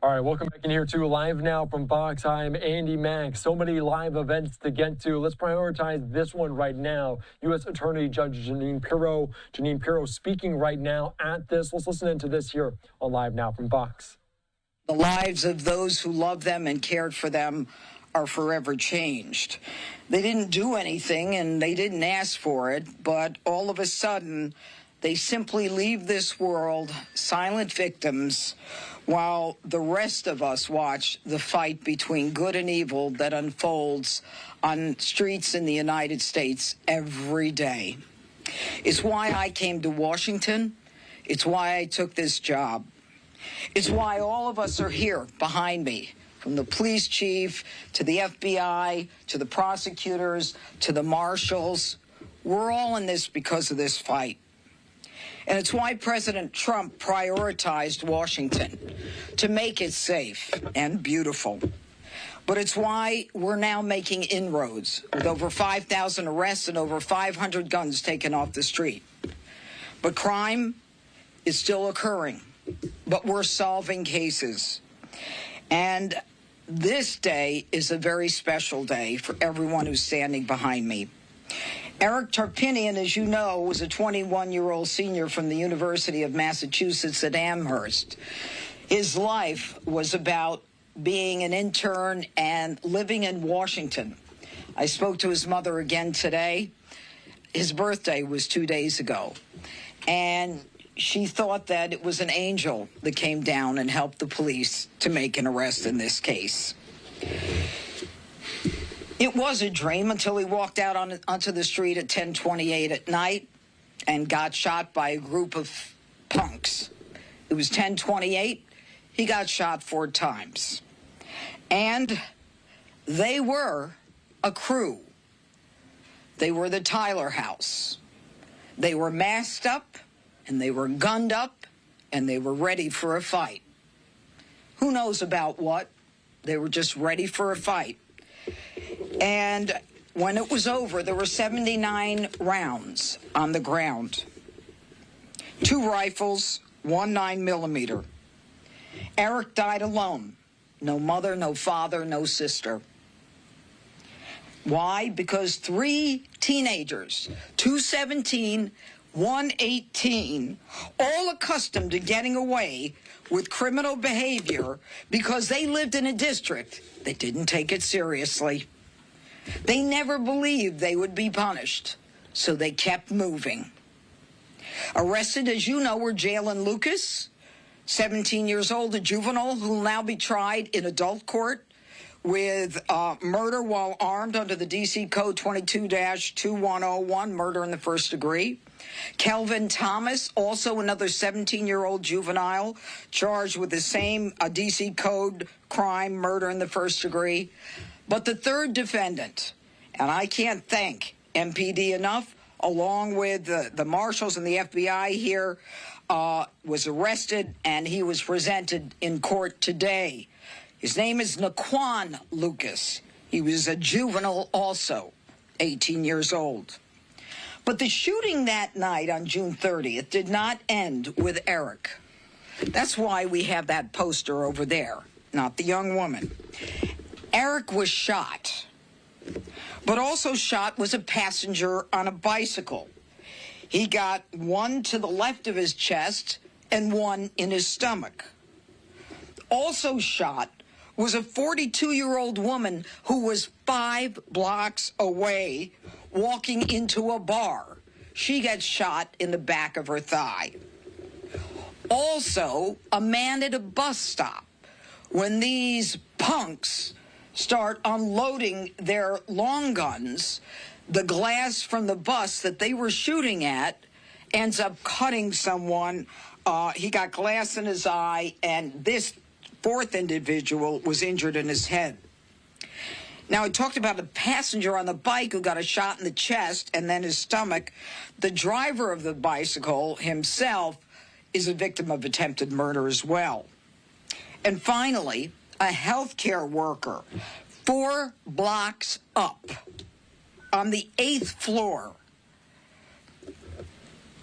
All right, welcome back in here to Live Now from Fox. I'm Andy Mack. So many live events to get to. Let's prioritize this one right now. U.S. Attorney Judge Jeanine Pirro speaking right now at this. Let's listen into this here on Live Now from Fox. The lives of those who loved them and cared for them are forever changed. They didn't do anything and they didn't ask for it, but all of a sudden, they simply leave this world silent victims while the rest of us watch the fight between good and evil that unfolds on streets in the United States every day. It's why I came to Washington. It's why I took this job. It's why all of us are here behind me, from the police chief to the FBI to the prosecutors to the marshals. We're all in this because of this fight. And it's why President Trump prioritized Washington, to make it safe and beautiful. But it's why we're now making inroads with over 5,000 arrests and over 500 guns taken off the street. But crime is still occurring, but we're solving cases. And this day is a very special day for everyone who's standing behind me. Eric Tarpinian, as you know, was a 21-year-old senior from the University of Massachusetts at Amherst. His life was about being an intern and living in Washington. I spoke to his mother again today. His birthday was 2 days ago, and she thought that it was an angel that came down and helped the police to make an arrest in this case. It was a dream until he walked out onto the street at 10:28 at night and got shot by a group of punks. It was 10:28. He got shot 4 times. And they were a crew. They were the Tyler House. They were masked up, and they were gunned up, and they were ready for a fight. Who knows about what? They were just ready for a fight. And when it was over, there were 79 rounds on the ground. 2 rifles, 1 9mm. Eric died alone. No mother, no father, no sister. Why? Because 3 teenagers, 2 17, 1 18, all accustomed to getting away with criminal behavior because they lived in a district that didn't take it seriously. They never believed they would be punished, so they kept moving. Arrested, as you know, were Jalen Lucas, 17 years old, a juvenile who will now be tried in adult court with murder while armed under the D.C. Code 22-2101, murder in the first degree. Kelvin Thomas, also another 17-year-old juvenile, charged with the same D.C. Code crime, murder in the first degree. But the third defendant, and I can't thank MPD enough, along with the marshals and the FBI here, was arrested, and he was presented in court today. His name is Naquan Lucas. He was a juvenile also, 18 years old. But the shooting that night on June 30th did not end with Eric. That's why we have that poster over there, not the young woman. Eric was shot, but also shot was a passenger on a bicycle. He got 1 to the left of his chest and 1 in his stomach. Also shot was a 42-year-old woman who was 5 blocks away walking into a bar. She gets shot in the back of her thigh. Also, a man at a bus stop. When these punks start unloading their long guns, the glass from the bus that they were shooting at ends up cutting someone. He got glass in his eye, and this 4th individual was injured in his head. Now, I talked about a passenger on the bike who got a shot in the chest and then his stomach. The driver of the bicycle himself is a victim of attempted murder as well. And finally, a healthcare worker 4 blocks up on the 8th floor.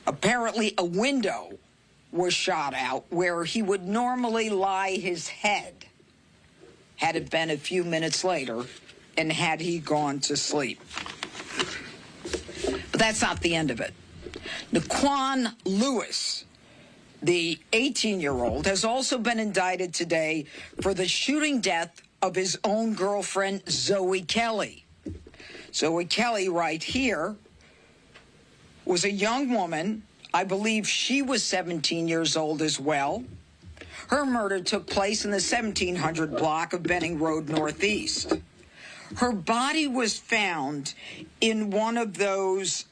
Apparently a window was shot out where he would normally lie his head had it been a few minutes later and had he gone to sleep. But that's not the end of it. Naquan Lewis, the 18-year-old, has also been indicted today for the shooting death of his own girlfriend, Zoey Kelley. Zoey Kelley, right here, was a young woman. I believe she was 17 years old as well. Her murder took place in the 1700 block of Benning Road Northeast. Her body was found in one of those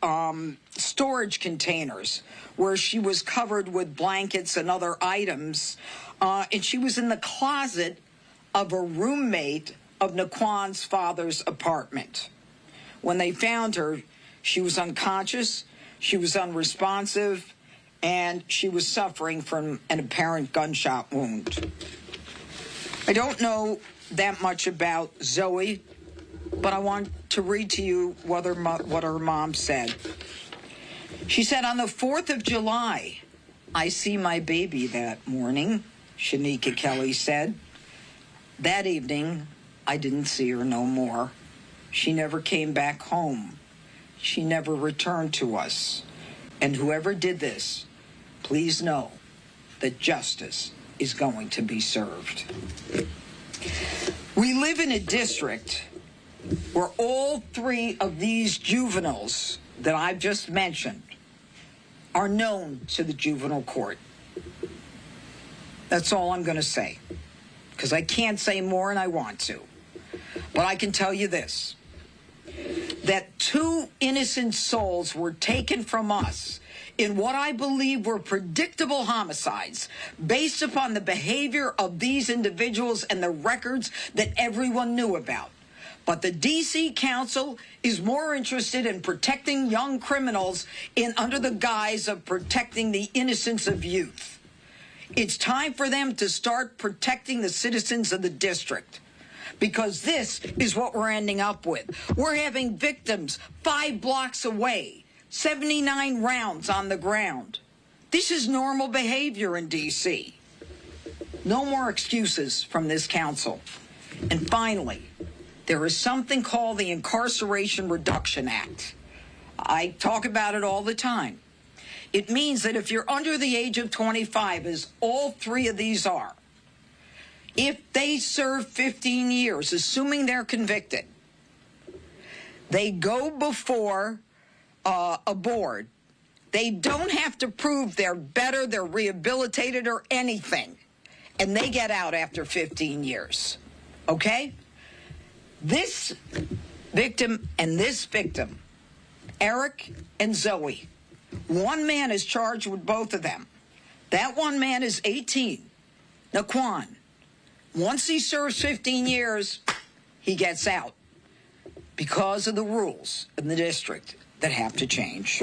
storage containers where she was covered with blankets and other items, and she was in the closet of a roommate of Naquan's father's apartment. When they found her, she was unconscious, she was unresponsive, and she was suffering from an apparent gunshot wound. I don't know that much about Zoey, but I want to read to you what her mom said. She said, on the 4th of July, I see my baby that morning, Jeanine Kelley said. That evening, I didn't see her no more. She never came back home. She never returned to us. And whoever did this, please know that justice is going to be served. We live in a district where all three of these juveniles that I've just mentioned are known to the juvenile court. That's all I'm going to say, because I can't say more and I want to. But I can tell you this, that 2 innocent souls were taken from us in what I believe were predictable homicides based upon the behavior of these individuals and the records that everyone knew about. But the D.C. Council is more interested in protecting young criminals under the guise of protecting the innocence of youth. It's time for them to start protecting the citizens of the district, because this is what we're ending up with. We're having victims 5 blocks away, 79 rounds on the ground. This is normal behavior in D.C. No more excuses from this council. And finally, there is something called the Incarceration Reduction Act. I talk about it all the time. It means that if you're under the age of 25, as all 3 of these are, if they serve 15 years, assuming they're convicted, they go before a board. They don't have to prove they're better, they're rehabilitated, or anything. And they get out after 15 years. Okay? This victim and this victim, Eric and Zoey, one man is charged with both of them. That one man is 18, Naquan. Once he serves 15 years, he gets out because of the rules in the district that have to change.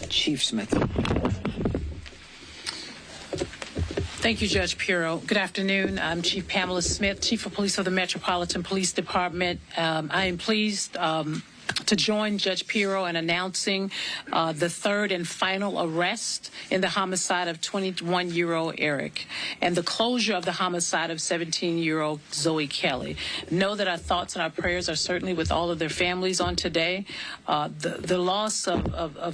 Chief Smith. Thank you, Judge Pirro. Good afternoon. I'm Chief Pamela Smith, Chief of Police of the Metropolitan Police Department. I am pleased to join Judge Pirro in announcing the 3rd and final arrest in the homicide of 21-year-old Eric and the closure of the homicide of 17-year-old Zoey Kelley. Know that our thoughts and our prayers are certainly with all of their families on today. The loss of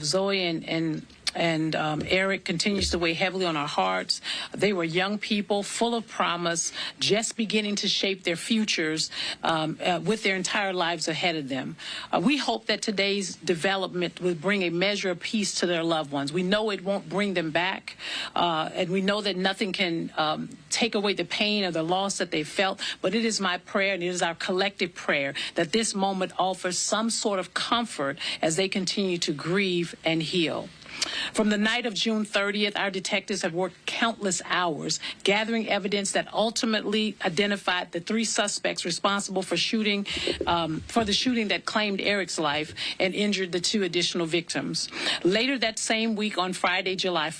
Zoey and Eric continues to weigh heavily on our hearts. They were young people full of promise, just beginning to shape their futures with their entire lives ahead of them. We hope that today's development will bring a measure of peace to their loved ones. We know it won't bring them back, and we know that nothing can take away the pain or the loss that they felt, but it is my prayer and it is our collective prayer that this moment offers some sort of comfort as they continue to grieve and heal. From the night of June 30th, our detectives have worked countless hours gathering evidence that ultimately identified the 3 suspects responsible for the shooting that claimed Eric's life and injured the 2 additional victims. Later that same week, on Friday, July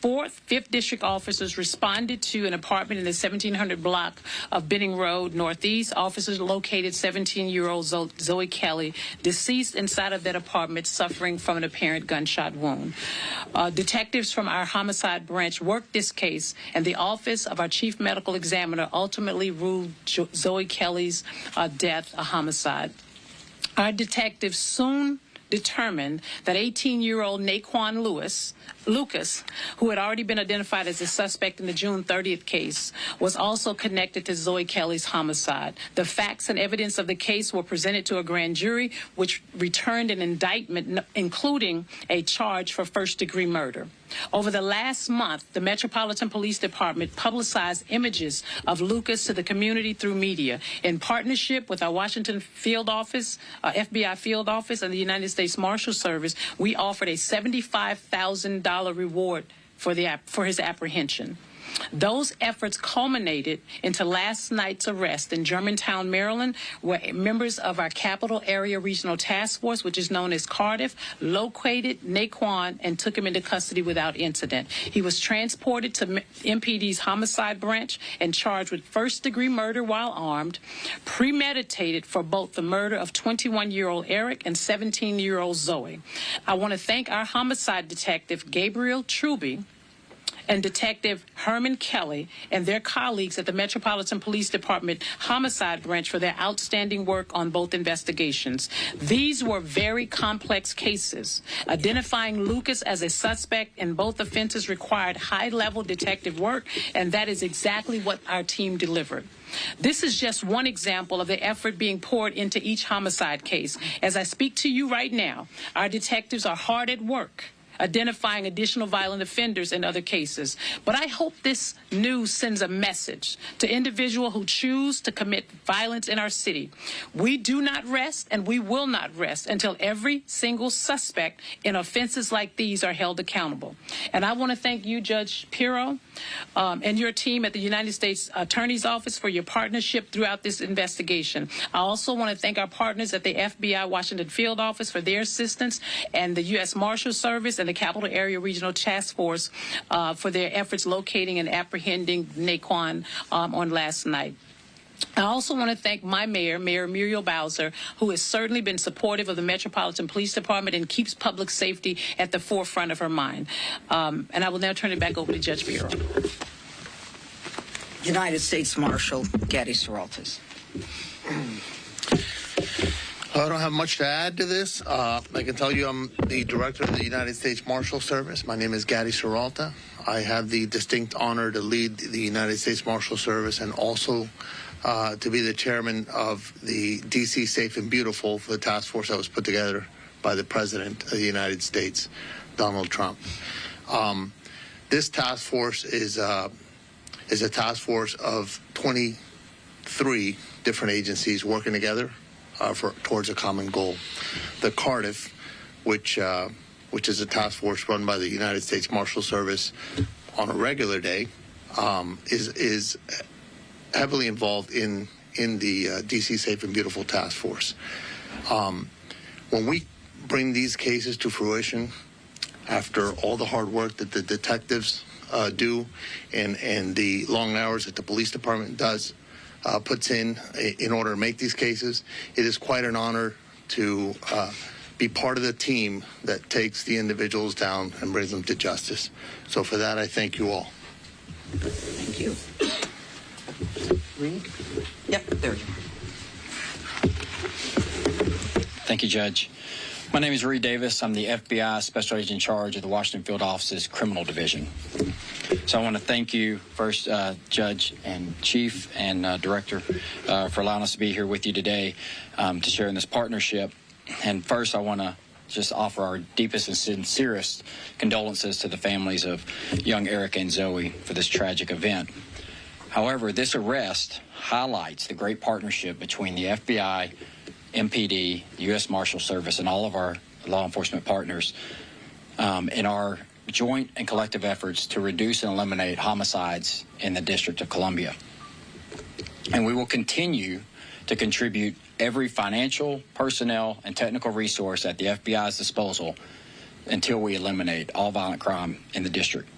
4th, 5th District officers responded to an apartment in the 1700 block of Benning Road Northeast. Officers located 17-year-old Zoey Kelley, deceased inside of that apartment, suffering from an apparent gunshot wound. Detectives from our homicide branch worked this case, and the office of our chief medical examiner ultimately ruled Zoey Kelley's death a homicide. Our detectives soon determined that 18-year-old Naquan Lucas, who had already been identified as a suspect in the June 30th case, was also connected to Zoey Kelley's homicide. The facts and evidence of the case were presented to a grand jury, which returned an indictment, including a charge for first-degree murder. Over the last month, the Metropolitan Police Department publicized images of Lucas to the community through media. In partnership with our Washington field office, FBI field office, and the United States Marshal Service, we offered a $75,000 reward for his apprehension. Those efforts culminated into last night's arrest in Germantown, Maryland, where members of our Capital Area Regional Task Force, which is known as Cardiff, located Naquan and took him into custody without incident. He was transported to MPD's homicide branch and charged with first-degree murder while armed, premeditated for both the murder of 21-year-old Eric and 17-year-old Zoey. I want to thank our homicide detective, Gabriel Truby, and Detective Herman Kelly and their colleagues at the Metropolitan Police Department Homicide Branch for their outstanding work on both investigations. These were very complex cases. Identifying Lucas as a suspect in both offenses required high-level detective work, and that is exactly what our team delivered. This is just one example of the effort being poured into each homicide case. As I speak to you right now, our detectives are hard at work identifying additional violent offenders in other cases. But I hope this news sends a message to individuals who choose to commit violence in our city. We do not rest, and we will not rest until every single suspect in offenses like these are held accountable. And I want to thank you, Judge Pirro, and your team at the United States Attorney's Office for your partnership throughout this investigation. I also want to thank our partners at the FBI Washington Field Office for their assistance, and the U.S. Marshal Service and the Capital Area Regional Task Force for their efforts locating and apprehending Naquan on last night. I also want to thank my mayor, Mayor Muriel Bowser, who has certainly been supportive of the Metropolitan Police Department and keeps public safety at the forefront of her mind. And I will now turn it back over to Judge Pirro. United States Marshal Gadi Saraltas. I don't have much to add to this. I can tell you I'm the director of the United States Marshal Service. My name is Gadi Saralta. I have the distinct honor to lead the United States Marshal Service and also to be the chairman of the D.C. Safe and Beautiful, for the task force that was put together by the President of the United States, Donald Trump. This task force is a task force of 23 different agencies working together towards a common goal. The Cardiff, which is a task force run by the United States Marshal Service on a regular day, is heavily involved in the D.C. Safe and Beautiful Task Force. When we bring these cases to fruition, after all the hard work that the detectives do and the long hours that the police department puts in order to make these cases, it is quite an honor to be part of the team that takes the individuals down and brings them to justice. So for that, I thank you all. Thank you. Reed? Yep, there you are. Thank you, Judge. My name is Reed Davis. I'm the FBI Special Agent in charge of the Washington Field Office's Criminal Division. So I want to thank you, first, Judge and Chief and Director, for allowing us to be here with you today to share in this partnership. And first, I want to just offer our deepest and sincerest condolences to the families of young Erica and Zoey for this tragic event. However, this arrest highlights the great partnership between the FBI, MPD, U.S. Marshal Service, and all of our law enforcement partners in our joint and collective efforts to reduce and eliminate homicides in the District of Columbia. And we will continue to contribute every financial, personnel, and technical resource at the FBI's disposal until we eliminate all violent crime in the district.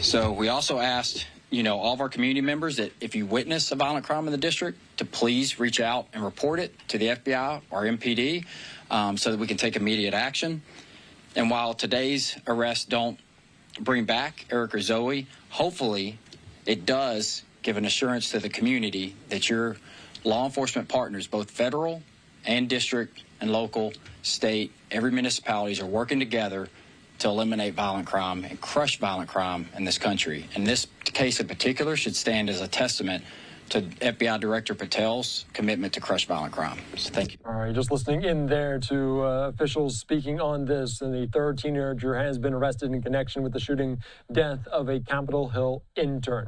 So we also asked, all of our community members that if you witness a violent crime in the district, to please reach out and report it to the FBI or MPD so that we can take immediate action. And while today's arrests don't bring back Eric or Zoey, hopefully it does give an assurance to the community that your law enforcement partners, both federal and district and local, state, every municipalities are working together to eliminate violent crime and crush violent crime in this country. And this case in particular should stand as a testament to FBI Director Patel's commitment to crush violent crime. So thank you. All right, just listening in there to officials speaking on this, and the third teenager has been arrested in connection with the shooting death of a Capitol Hill intern.